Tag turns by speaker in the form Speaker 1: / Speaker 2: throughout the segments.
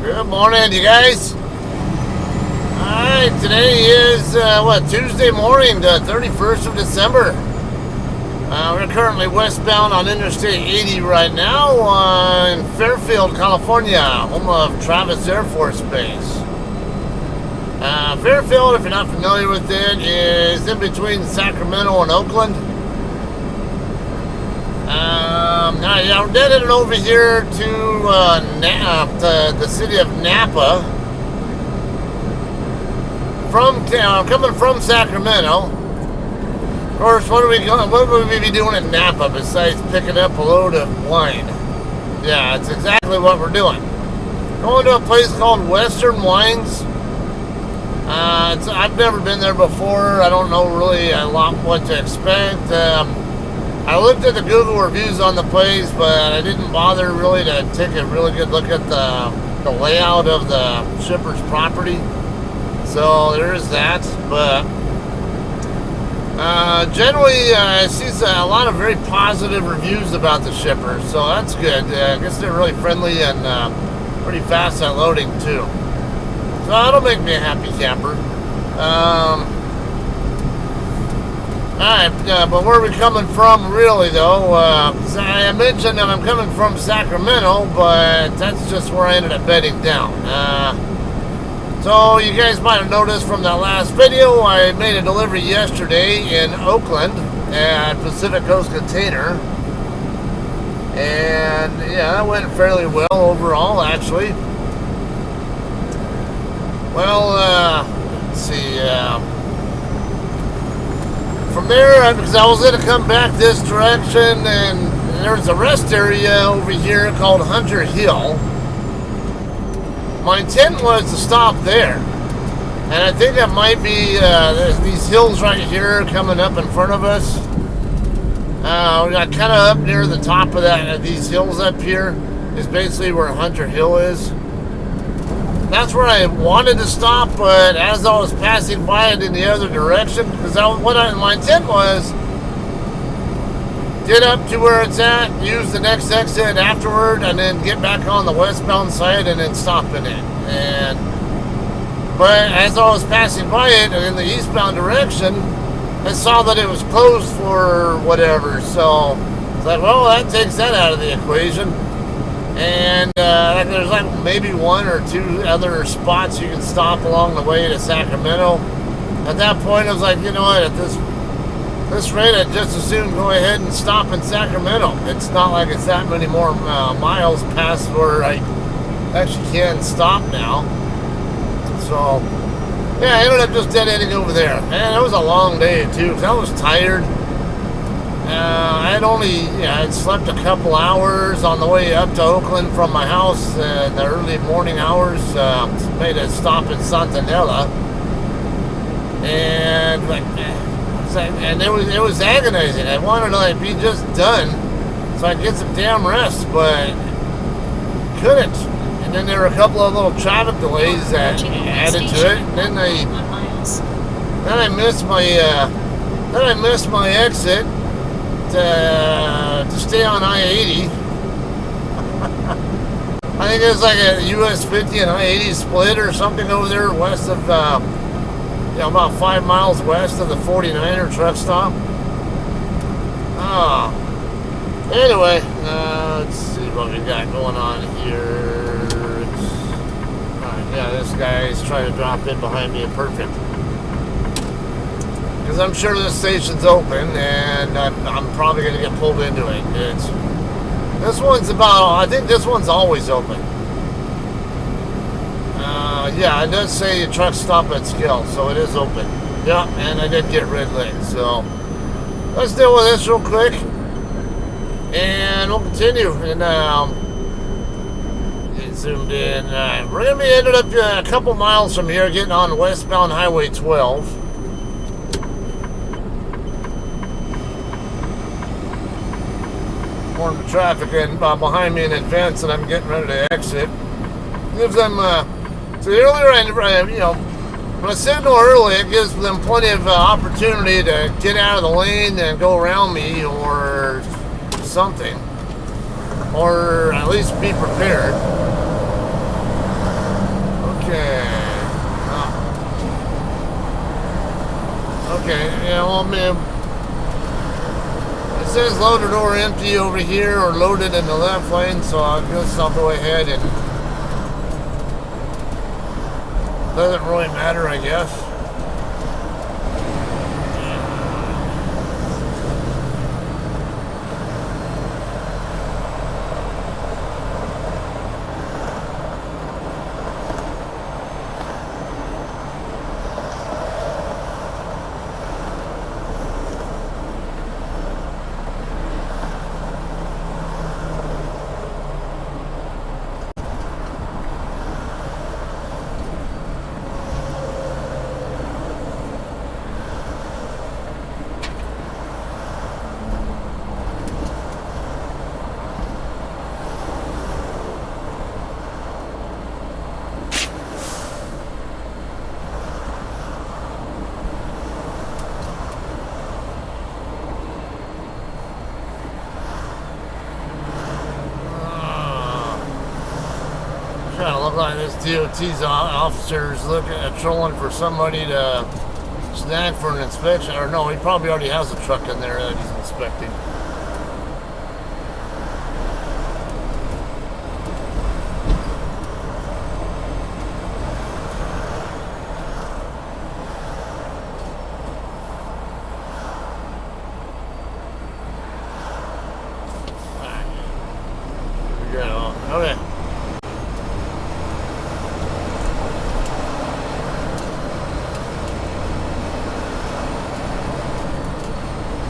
Speaker 1: Good morning, you guys. Alright, today is, Tuesday morning, the 31st of December. We're currently westbound on Interstate 80 right now in Fairfield, California, home of Travis Air Force Base. Fairfield, if you're not familiar with it, is in between Sacramento and Oakland. We're headed over here to the city of Napa. Coming from Sacramento. Of course, what would we be doing in Napa besides picking up a load of wine? Yeah, it's exactly what we're doing. Going to a place called Western Wines. I've never been there before. I don't know really a lot what to expect. I looked at the Google reviews on the place, but I didn't bother really to take a really good look at the layout of the shipper's property. So there is that. But generally, I see a lot of very positive reviews about the shipper, so that's good. I guess they're really friendly and pretty fast at loading too. So that'll make me a happy camper. Alright, but where are we coming from really though? I mentioned that I'm coming from Sacramento, but that's just where I ended up bedding down. So you guys might have noticed from that last video, I made a delivery yesterday in Oakland at Pacific Coast Container. And yeah, that went fairly well overall actually. Well, let's see, from there, because I was going to come back this direction, and there's a rest area over here called Hunter Hill. My intent was to stop there, and I think that might be there's these hills right here coming up in front of us. We got kind of up near the top of these hills up here is basically where Hunter Hill is. That's where I wanted to stop, but as I was passing by it in the other direction, because my intent was get up to where it's at, use the next exit afterward, and then get back on the westbound side and then stop in it. But as I was passing by it and in the eastbound direction, I saw that it was closed for whatever. So it's like, well, that takes that out of the equation. And there's like maybe one or two other spots you can stop along the way to Sacramento. At that point, I was like, you know what, at this rate, I'd just as soon go ahead and stop in Sacramento. It's not like it's that many more miles past where I actually can stop now. So, yeah, I ended up just dead ending over there. And it was a long day, too, because I was tired. I'd slept a couple hours on the way up to Oakland from my house in the early morning hours. Made a stop in Santanella, and it was agonizing. I wanted to be just done so I could get some damn rest, but couldn't. And then there were a couple of little traffic delays that added to it. And then I missed my exit to stay on I-80. I think there's like a US 50 and I-80 split or something over there west of, about 5 miles west of the 49er truck stop. Anyway, let's see what we got going on here. This guy is trying to drop in behind me. Perfect. Because I'm sure this station's open, and I'm probably going to get pulled into it. I think this one's always open. It does say a truck stop at Skill, so it is open. Yeah, and I did get red lit, so let's deal with this real quick, and we'll continue. And get zoomed in. We're going to be ended up a couple miles from here, getting on westbound Highway 12. More traffic and behind me in advance, and I'm getting ready to exit. Gives them so earlier, when I signal early, it gives them plenty of opportunity to get out of the lane and go around me or something, or at least be prepared. Okay, yeah, well, man, it says loaded or empty over here, or loaded in the left lane, so I guess I'll go ahead and doesn't really matter, I guess. Trying to look like this DOT's officers looking at trolling for somebody to snag for an inspection. Or no, he probably already has a truck in there that he's inspecting. Okay.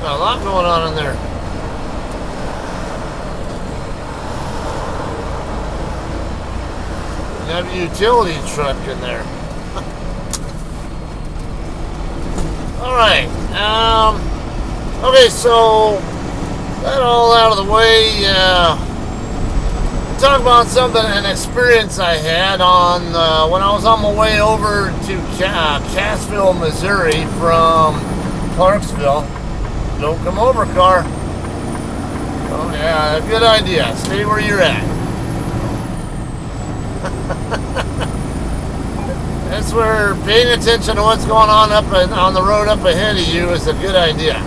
Speaker 1: Got a lot going on in there. You have a utility truck in there. Alright. Okay, so that all out of the way. Talk about something, an experience I had on when I was on my way over to Cassville, Missouri from Clarksville. Don't come over, car. Oh yeah, good idea. Stay where you're at. That's where paying attention to what's going on up on the road up ahead of you is a good idea.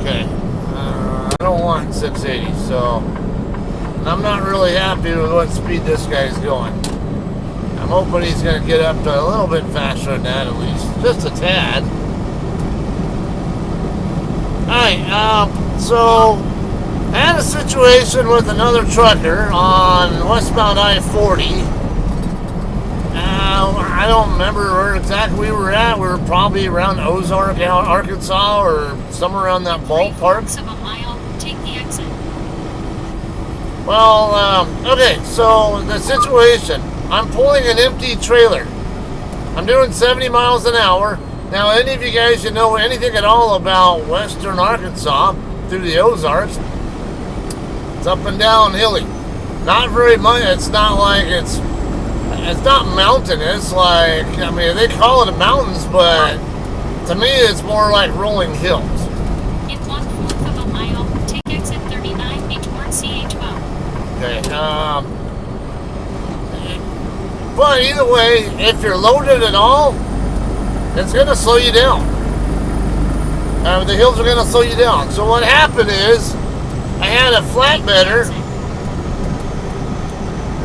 Speaker 1: Okay. I don't want 680, so I'm not really happy with what speed this guy's going. I'm hoping he's going to get up to a little bit faster than that, at least. Just a tad. Alright, so I had a situation with another trucker on westbound I-40. I don't remember where exactly we were at. We were probably around Ozark, Arkansas, or somewhere around that ballpark.
Speaker 2: Take the exit.
Speaker 1: Well, okay, so the situation. I'm pulling an empty trailer. I'm doing 70 miles an hour. Now, any of you guys who know anything at all about western Arkansas through the Ozarks, it's up and down hilly. Not very much. It's not like it's not mountainous. Like, I mean, they call it mountains, but to me, it's more like rolling hills.
Speaker 2: In 1/4 of a mile, take exit 39 toward CH12.
Speaker 1: Okay. But either way, if you're loaded at all, it's going to slow you down. The hills are going to slow you down. So what happened is, I had a flatbedder.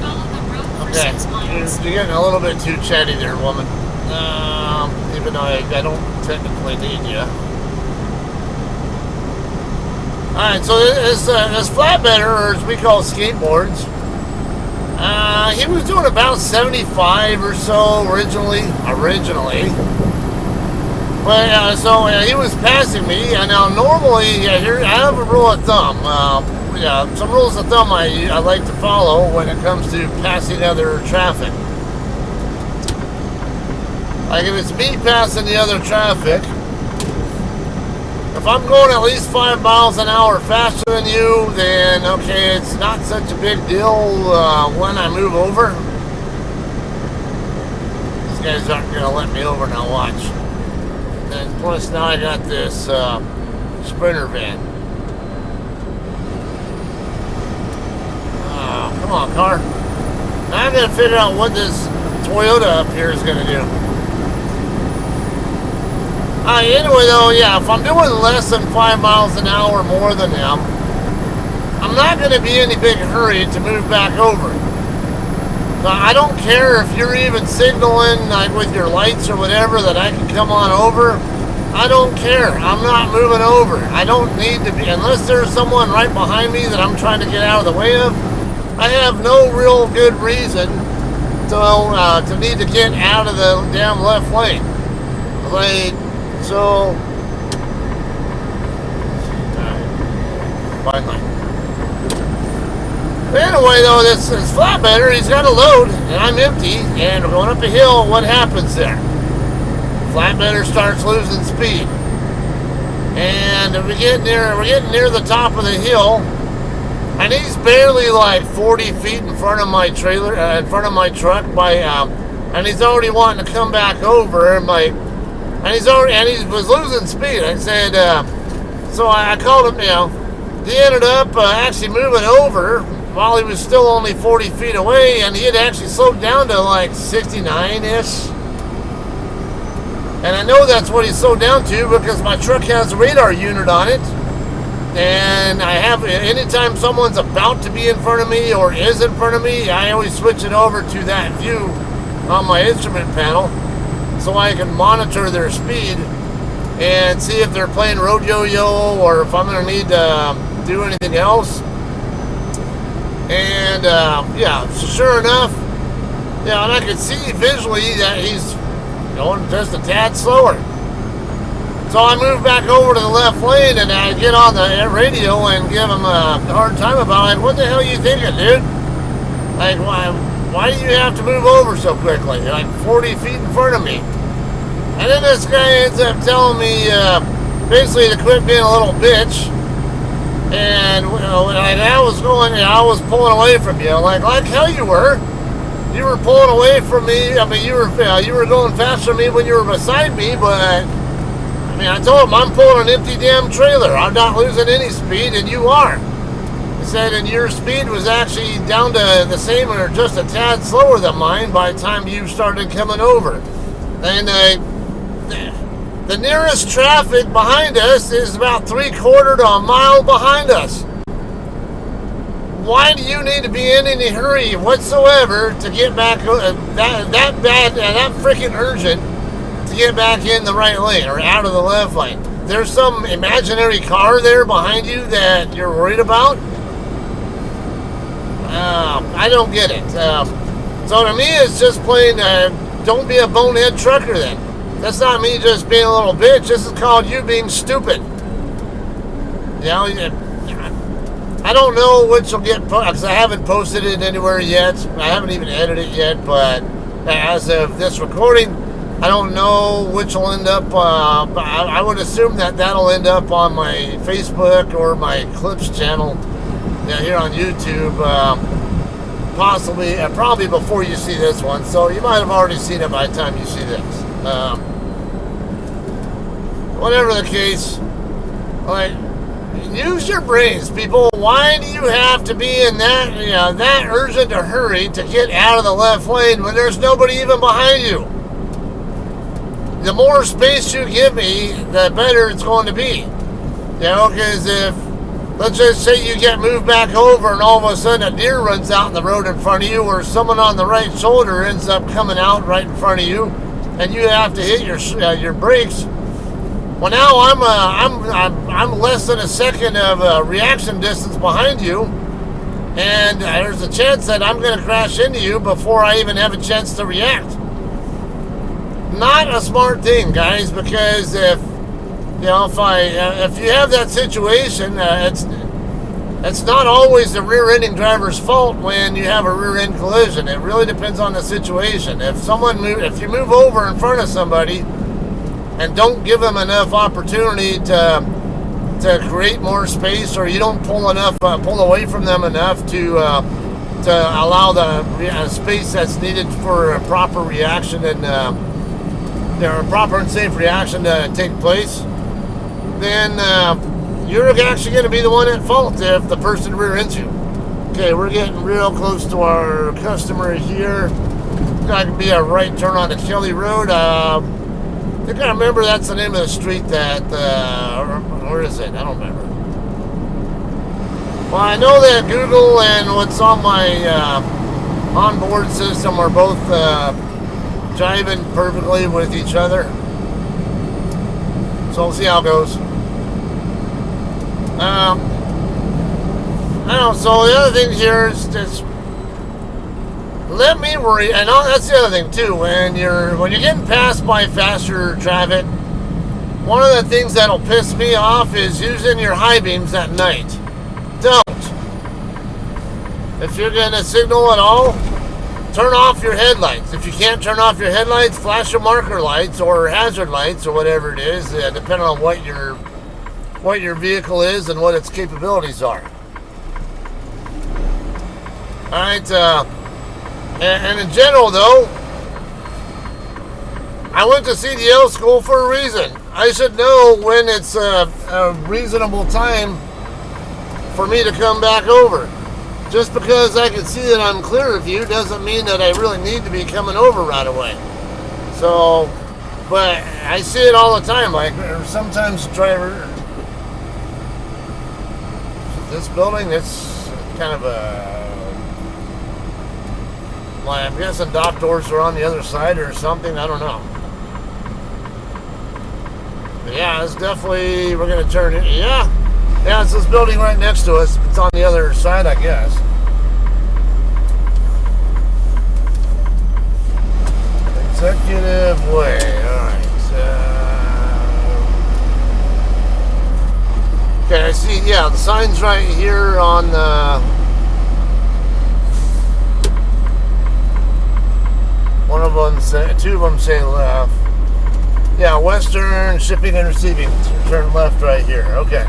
Speaker 2: Follow the road for
Speaker 1: Okay,
Speaker 2: 6 miles.
Speaker 1: you're getting a little bit too chatty there, woman. Even though I don't technically need you. Alright, so this flatbedder, or as we call skateboards, he was doing about 75 or so originally. But so he was passing me, and now normally, here I have a rule of thumb. Some rules of thumb I like to follow when it comes to passing other traffic. Like if it's me passing the other traffic, if I'm going at least 5 miles an hour faster than you, then okay, it's not such a big deal when I move over. These guys aren't going to let me over now, watch. And plus now I got this Sprinter van. Oh, come on, car. Now I'm going to figure out what this Toyota up here is going to do. Anyway, though, yeah, if I'm doing less than 5 miles an hour more than them, I'm not going to be in any big hurry to move back over. Now, I don't care if you're even signaling like with your lights or whatever that I can come on over. I don't care. I'm not moving over. I don't need to be, unless there's someone right behind me that I'm trying to get out of the way of. I have no real good reason to need to get out of the damn left lane. Like, so, fine line. But anyway, though, this flatbedder, he's got a load, and I'm empty, and we're going up a hill. What happens there? Flatbedder starts losing speed, and we're getting near the top of the hill, and he's barely like 40 feet in front of my trailer, in front of my truck, and he's already wanting to come back over, and he was losing speed. I said, so I called him. He ended up actually moving over while he was still only 40 feet away, and he had actually slowed down to like 69-ish. And I know that's what he slowed down to because my truck has a radar unit on it. And I have, anytime someone's about to be in front of me or is in front of me, I always switch it over to that view on my instrument panel so I can monitor their speed and see if they're playing road yo-yo or if I'm going to need to do anything else. And yeah, so sure enough, and I could see visually that he's going just a tad slower. So I move back over to the left lane and I get on the radio and give him a hard time about it. Like, what the hell are you thinking, dude? Like, why do you have to move over so quickly? You're like 40 feet in front of me. And then this guy ends up telling me basically to quit being a little bitch. And I was pulling away from you, like hell you were. You were pulling away from me. I mean, you were going faster than me when you were beside me. But I mean, I told him I'm pulling an empty damn trailer. I'm not losing any speed, and you are. He said, and your speed was actually down to the same or just a tad slower than mine by the time you started coming over. And the nearest traffic behind us is about 3/4 to a mile behind us. Why do you need to be in any hurry whatsoever to get back that bad, that freaking urgent to get back in the right lane or out of the left lane? There's some imaginary car there behind you that you're worried about? I don't get it. So to me, it's just plain, don't be a bonehead trucker then. That's not me just being a little bitch. This is called you being stupid. I don't know which will get because I haven't posted it anywhere yet. I haven't even edited it yet, but as of this recording, I don't know which will end up. I would assume that'll end up on my Facebook or my Clips channel here on YouTube. Possibly, probably before you see this one. So you might have already seen it by the time you see this. Whatever the case, like, use your brains, people. Why do you have to be in that urgent a hurry to get out of the left lane when there's nobody even behind you? The more space you give me, the better it's going to be. Because if, let's just say you get moved back over and all of a sudden a deer runs out in the road in front of you, or someone on the right shoulder ends up coming out right in front of you, and you have to hit your brakes. Well, now I'm less than a second of reaction distance behind you, and there's a chance that I'm going to crash into you before I even have a chance to react. Not a smart thing, guys, because if you have that situation, it's not always the rear-ending driver's fault when you have a rear-end collision. It really depends on the situation. If you move over in front of somebody and don't give them enough opportunity to create more space, or you don't pull away from them enough to allow the space that's needed for a proper reaction and a proper and safe reaction to take place, then you're actually going to be the one at fault if the person rear ends you. Okay, we're getting real close to our customer here. I can be a right turn onto Kelly Road. I think I remember that's the name of the street that, where is it? I don't remember. Well, I know that Google and what's on my onboard system are both jiving perfectly with each other. So we'll see how it goes. I don't know, so the other thing here is just let me worry, and that's the other thing too. When you're getting passed by faster traffic, one of the things that'll piss me off is using your high beams at night. Don't. If you're gonna signal at all, turn off your headlights. If you can't turn off your headlights, flash your marker lights or hazard lights or whatever it is, depending on what your vehicle is and what its capabilities are. All right. And in general, though, I went to CDL school for a reason. I should know when it's a reasonable time for me to come back over. Just because I can see that I'm clear of you doesn't mean that I really need to be coming over right away. So, but I see it all the time. Like sometimes driver, this building, it's kind of a, well, I'm guessing dock doors are on the other side or something. I don't know. But yeah, it's definitely, we're going to turn it. Yeah, it's this building right next to us. It's on the other side, I guess. Executive Way. All right. Okay, I see. Yeah, the sign's right here on the. One of them say, two of them say left. Yeah, Western Shipping and Receiving. Turn left right here. Okay.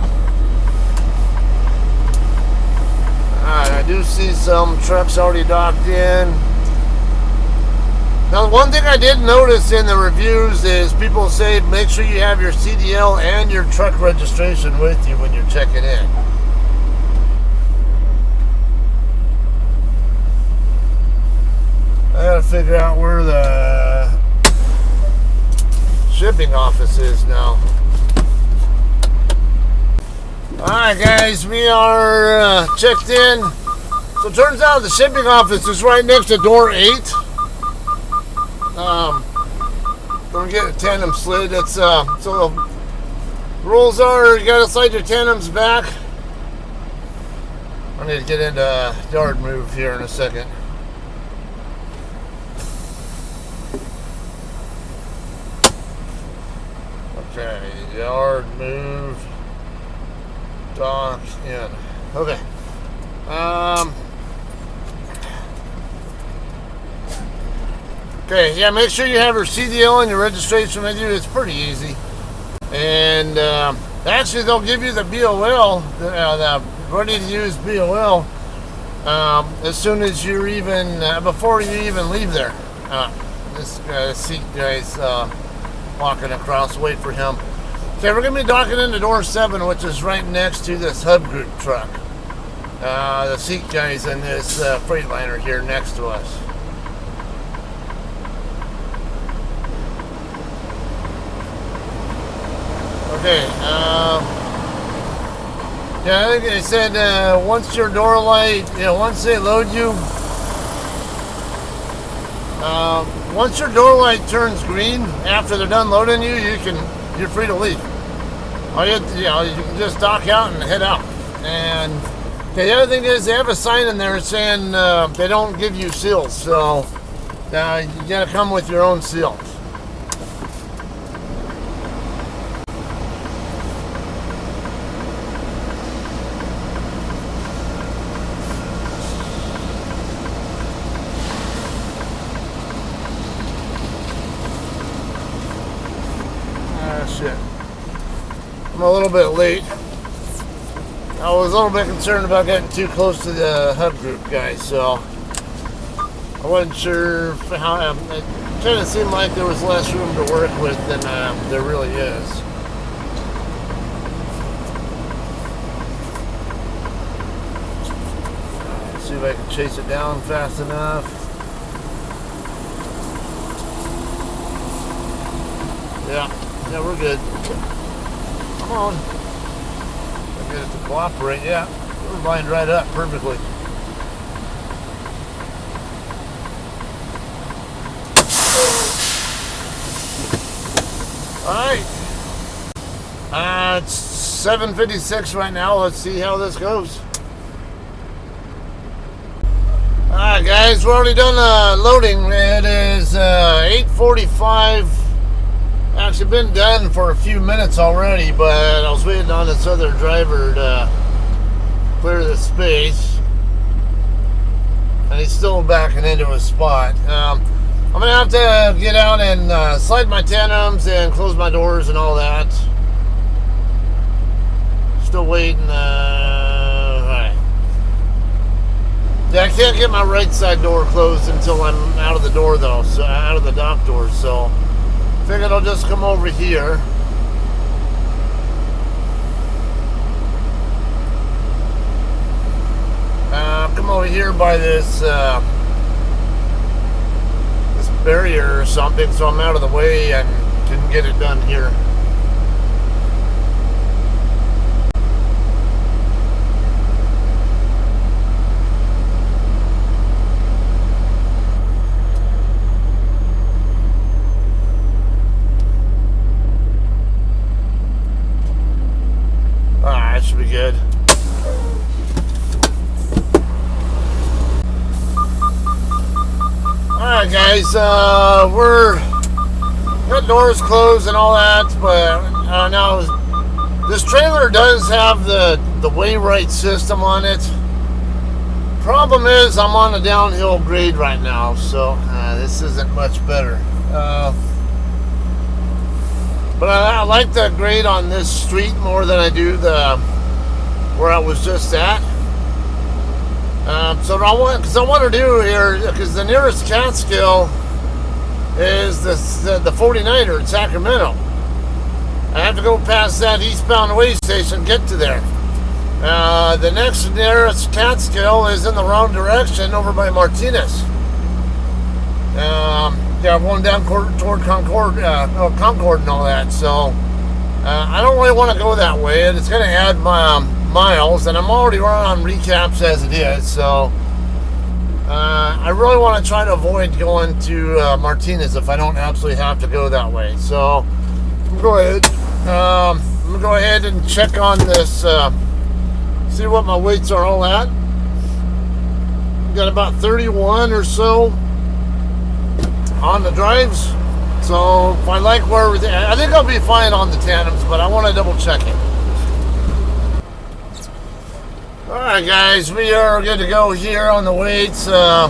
Speaker 1: Alright, I do see some trucks already docked in. Now, one thing I did notice in the reviews is people say make sure you have your CDL and your truck registration with you when you're checking in. I gotta figure out where the shipping office is now. Alright guys, we are checked in. So it turns out the shipping office is right next to door 8. Don't get a tandem slid. It's so the rules are you gotta slide your tandems back. I need to get into yard move here in a second. Okay, yard move, dock in. Okay. Okay, yeah, make sure you have your CDL and your registration with you. It's pretty easy. And actually, they'll give you the BOL, the ready-to-use BOL, as soon as you're even, before you even leave there. This seat guy's walking across. Wait for him. Okay, we're going to be docking into door 7, which is right next to this hub group truck. The seat guy's in this Freightliner here next to us. Okay, yeah, I think they said once your door light, once they load you, once your door light turns green after they're done loading you, you're free to leave. All you can just dock out and head out. And okay, the other thing is they have a sign in there saying they don't give you seals, so you gotta come with your own seal. Shit. I'm a little bit late. I was a little bit concerned about getting too close to the hub group guys, so I wasn't sure how. It kind of seemed like there was less room to work with than there really is. Let's see if I can chase it down fast enough. Yeah, we're good. Come on. I get it to cooperate. Yeah, we're lined right up perfectly. Alright. It's 7:56 right now. Let's see how this goes. Alright guys, we're already done loading. It is 8:45. Actually been done for a few minutes already, but I was waiting on this other driver to clear the space. And he's still backing into his spot. I'm going to have to get out and slide my tandems and close my doors and all that. Still waiting. Alright. Yeah, I can't get my right side door closed until I'm out of the door though, so out of the dock door, so figured I'll just come over here. Come over here by this this barrier or something, so I'm out of the way and can get it done here. That should be good. Alright guys, we're got doors closed and all that, but now this trailer does have the way right system on it. Problem is I'm on a downhill grade right now, so this isn't much better. But I like the grade on this street more than I do the where I was just at. So what I want to do here, because the nearest Catskill is the 49er in Sacramento. I have to go past that eastbound way station, get to there. The next nearest Catskill is in the wrong direction over by Martinez. Yeah, going down toward Concord and all that. So I don't really want to go that way, and it's going to add miles, and I'm already running on recaps as it is. So I really want to try to avoid going to Martinez if I don't absolutely have to go that way. So I'm going to go ahead and check on this, see what my weights are all at. Got about 31 or so on the drives. So if I like where everything, I think I'll be fine on the tandems, but I want to double check it. Alright guys, we are good to go here on the weights. The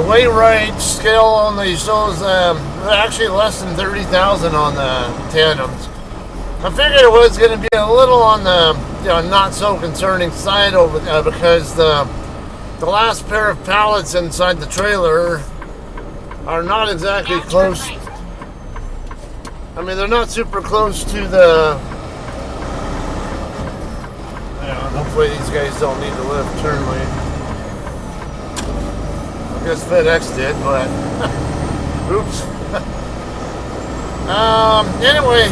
Speaker 1: weight right scale only shows actually less than 30,000 on the tandems. I figured it was going to be a little on the not so concerning side over because the last pair of pallets inside the trailer are not exactly close. I mean, they're not super close to the. Hopefully these guys don't need to lift turn lane. I guess FedEx did, but oops. Anyway,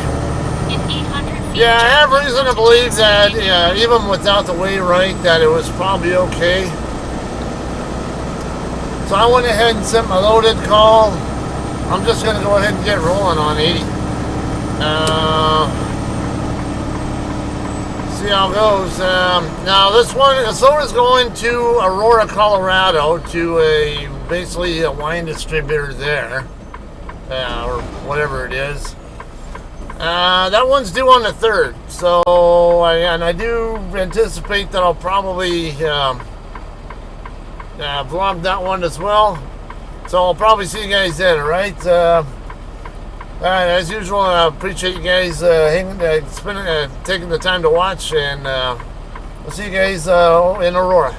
Speaker 1: yeah, I have reason to believe that even without the weigh right, that it was probably okay. So I went ahead and sent my loaded call. I'm just going to go ahead and get rolling on 80. See how it goes. Now this one is going to Aurora, Colorado, to basically a wine distributor there, or whatever it is. That one's due on the 3rd. So I do anticipate that I'll probably vlog that one as well. So I'll probably see you guys then, alright? As usual, I appreciate you guys taking the time to watch, and we'll see you guys in Aurora.